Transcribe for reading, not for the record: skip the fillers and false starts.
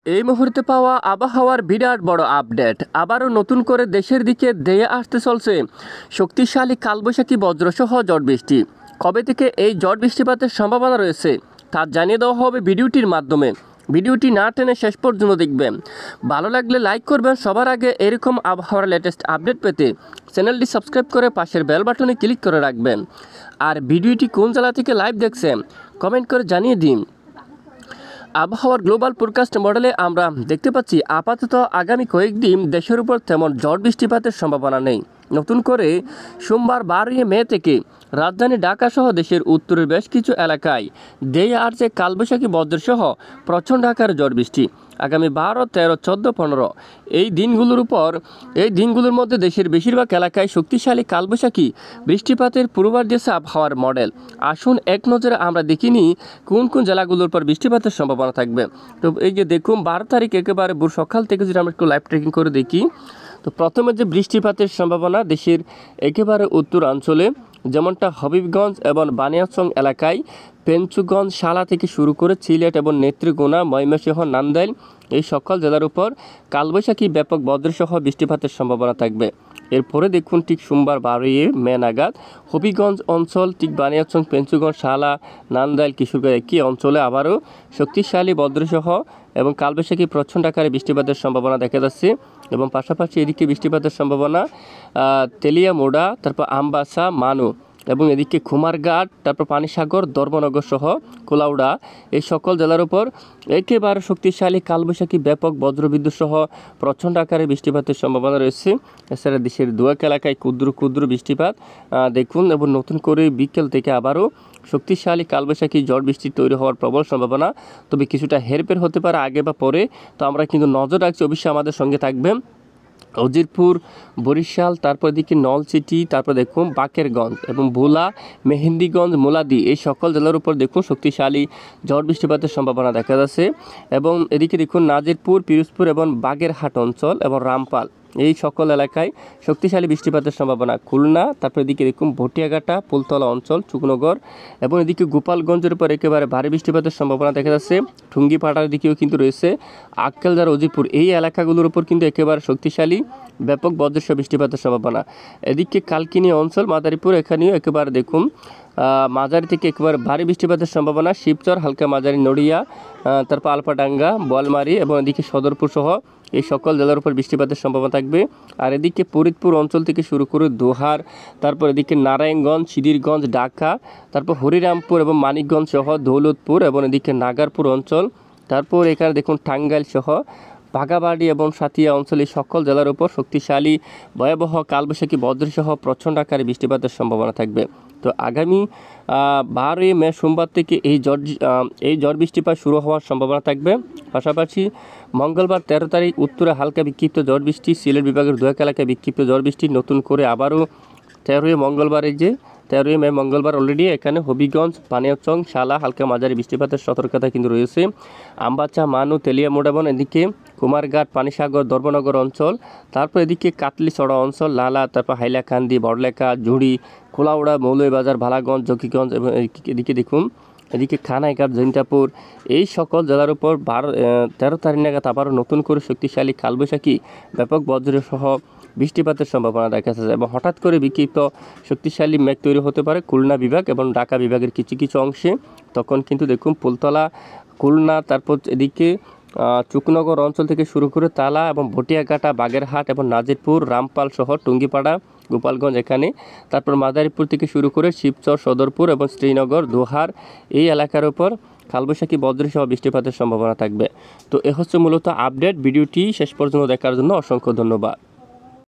এই মুহূর্তে পাওয়া আবহাওয়ার বিরাট বড় আপডেট। আবারও নতুন করে দেশের দিকে ধেয়ে আসতে চলছে শক্তিশালী কালবৈশাখী বজ্রসহ ঝড় বৃষ্টি। কবে থেকে এই ঝড় বৃষ্টিপাতের সম্ভাবনা রয়েছে তা জানিয়ে দেওয়া হবে ভিডিওটির মাধ্যমে। ভিডিওটি না টেনে শেষ পর্যন্ত দেখবেন। ভালো লাগলে লাইক করবেন। সবার আগে এরকম আবহাওয়ার লেটেস্ট আপডেট পেতে চ্যানেলটি সাবস্ক্রাইব করে পাশের বেল বাটনে ক্লিক করে রাখবেন। আর ভিডিওটি কোন জেলা থেকে লাইভ দেখছেন কমেন্ট করে জানিয়ে দিন। আবহাওয়ার গ্লোবাল ফোরকাস্ট মডেলে আমরা দেখতে পাচ্ছি আপাতত আগামী কয়েকদিন দেশের উপর তেমন ঝড় বৃষ্টিপাতের সম্ভাবনা নেই। নতুন করে সোমবার 12 মে থেকে রাজধানী ঢাকা সহ দেশের উত্তরের বেশ কিছু এলাকায় ধেয়ে আসছে কালবৈশাখী বজ্রসহ প্রচণ্ড আকারে ঝড় বৃষ্টি। আগামী 12, 13, 14, 15 এই দিনগুলোর মধ্যে দেশের বেশিরভাগ এলাকায় শক্তিশালী কালবৈশাখী বৃষ্টিপাতের পূর্বাভাস দিয়েছে আবহাওয়ার মডেল। আসুন এক নজরে আমরা দেখিনি কোন কোন জেলাগুলোর পর বৃষ্টিপাতের সম্ভাবনা থাকবে। তো এই যে দেখুন 12 তারিখ একেবারে ভোর সকাল থেকে যদি আমরা একটু লাইভ ট্রেকিং করে দেখি, তো প্রথমে যে বৃষ্টিপাতের সম্ভাবনা দেশের একেবারে উত্তর অঞ্চলে, যেমনটা হবিবগঞ্জ এবং বানিয়াচং এলাকায়, পেঞ্চুগঞ্জ, শালা থেকে শুরু করে সিলেট এবং নেত্রকোনা, ময়মনসিংহ, নান্দাইল এই সকল জেলার উপর কালবৈশাখী ব্যাপক বজ্রসহ বৃষ্টিপাতের সম্ভাবনা থাকবে। এরপরে দেখুন ঠিক সোমবার 12 মে নাগাদ হবিগঞ্জ অঞ্চল, ঠিক বানিয়াচং, পেঞ্চুগঞ্জ, শালা, নান্দাইল, কিশোরগঞ্জ একই অঞ্চলে আবারও শক্তিশালী বজ্রসহ এবং কালবৈশাখী প্রচণ্ড আকারে বৃষ্টিপাতের সম্ভাবনা দেখা যাচ্ছে। এবং পাশাপাশি এদিকে বৃষ্টিপাতের সম্ভাবনা তেলিয়ামুড়া, তারপর আমবাসা, মানু এবং এদিকে কুমারঘাট, তারপর পানিসাগর, ধর্মনগর সহ কোলাউড়া এই সকল জেলার উপর একেবারে শক্তিশালী কালবৈশাখী ব্যাপক বজ্রবিদ্যুৎ সহ প্রচণ্ড আকারে বৃষ্টিপাতের সম্ভাবনা রয়েছে। এছাড়া দেশের দুয়েক এলাকায় ক্ষুদ্র ক্ষুদ্র বৃষ্টিপাত দেখুন। এবং নতুন করে বিকেল থেকে আবারও শক্তিশালী কালবৈশাখী ঝড় বৃষ্টি তৈরি হওয়ার প্রবল সম্ভাবনা, তবে কিছুটা হেরফের হতে পারে আগে বা পরে। তো আমরা কিন্তু নজর রাখছি, অবশ্যই আমাদের সঙ্গে থাকবেন। উজিরপুর, বরিশাল, তারপর এদিকে নলছিটি, তারপর দেখুন বাকেরগঞ্জ এবং ভোলা, মেহেন্দিগঞ্জ, মোলাদি এই সকল জেলার উপর দেখুন শক্তিশালী ঝড় বৃষ্টিপাতের সম্ভাবনা দেখা যাচ্ছে। এবং এদিকে দেখুন নাজিরপুর, পিরোজপুর এবং বাগেরহাট অঞ্চল এবং রামপাল এই সকল এলাকায় শক্তিশালী বৃষ্টিপাতের সম্ভাবনা। খুলনা, তারপর এদিকে দেখুন ভটিয়াঘাটা, ফুলতলা অঞ্চল, চুকনগর এবং এদিকে গোপালগঞ্জের উপর একেবারে ভারী বৃষ্টিপাতের সম্ভাবনা দেখা যাচ্ছে। টুঙ্গিপাড়ার দিকেও কিন্তু রয়েছে আক্কেলদার, উজিরপুর এই এলাকাগুলোর উপর কিন্তু একেবারে শক্তিশালী ব্যাপক বজ্রসহ বৃষ্টিপাতের সম্ভাবনা। এদিকে কালকিনি অঞ্চল, মাদারীপুর এখানেও একেবারে দেখুন মাঝারি থেকে একেবারে ভারী বৃষ্টিপাতের সম্ভাবনা। শিবচর, হালকা মাঝারি, নড়িয়া, তারপর আলফাডাঙ্গা, বোয়ালমারি এবং এদিকে সদরপুর সহ এই সকল জেলার উপর বৃষ্টিপাতের সম্ভাবনা থাকবে। আর এদিকে ফরিদপুর অঞ্চল থেকে শুরু করে দোহার, তারপর এদিকে নারায়ণগঞ্জ, সিদ্ধিরগঞ্জ, ঢাকা, তারপর হরিরামপুর এবং মানিকগঞ্জ সহ দৌলতপুর এবং এদিকে নাগারপুর অঞ্চল, তারপর এখানে দেখুন টাঙ্গাইল সহ বাঘাবাড়ি এবং সাতিয়া অঞ্চল এই সকল জেলার উপর শক্তিশালী ভয়াবহ কালবৈশাখী বজ্রসহ প্রচণ্ড আকারে বৃষ্টিপাতের সম্ভাবনা থাকবে। তো আগামী 12 মে সোমবার থেকে এই ঝড় বৃষ্টিপাত শুরু হওয়ার সম্ভাবনা থাকবে। পাশাপাশি মঙ্গলবার 13 তারিখ উত্তরে হালকা বিক্ষিপ্ত ঝড় বৃষ্টি, সিলেট বিভাগের দুয়েক এলাকায় বিক্ষিপ্ত ঝড় বৃষ্টি। নতুন করে আবারও 13 মে মঙ্গলবার অলরেডি এখানে হবিগঞ্জ, বানিয়াচং, শালা হালকা মাঝারি বৃষ্টিপাতের সতর্কতা কিন্তু রয়েছে। আমবাচা, মানু, তেলিয়ামুড়া এবং এদিকে কুমারঘাট, পানিসাগর, ধর্মনগর অঞ্চল, তারপর এদিকে কাটলিছড়া অঞ্চল, লালা, তারপর হাইলাকান্দি, বড়লেখা, ঝুড়ি, খোলাউড়া, মৌলভীবাজার, ভালাগঞ্জ, জকিগঞ্জ এবং এদিকে দেখুন এদিকে খানাইঘাট, জৈন্তাপুর এই সকল জেলার উপর 13 তারিখ নাগাদ আবারও নতুন করে শক্তিশালী কালবৈশাখী ব্যাপক বজ্রসহ বৃষ্টিপাতের সম্ভাবনা দেখা যাচ্ছে। এবং হঠাৎ করে বিক্ষিপ্ত শক্তিশালী মেঘ তৈরি হতে পারে খুলনা বিভাগ এবং ঢাকা বিভাগের কিছু কিছু অংশে। তখন কিন্তু দেখুন ফুলতলা, খুলনা, তারপর এদিকে চুকনগর অঞ্চল থেকে শুরু করে তালা এবং ভটিয়াঘাটা, বাগেরহাট এবং নাজিরপুর, রামপাল সহ টুঙ্গিপাড়া, গোপালগঞ্জ এখানে, তারপর মাদারীপুর থেকে শুরু করে শিবচর, সদরপুর এবং শ্রীনগর, দোহার এই এলাকার উপর কালবৈশাখী বজ্রসহ বৃষ্টিপাতের সম্ভাবনা থাকবে। তো এ হচ্ছে মূলত আপডেট। ভিডিওটি শেষ পর্যন্ত দেখার জন্য অসংখ্য ধন্যবাদ।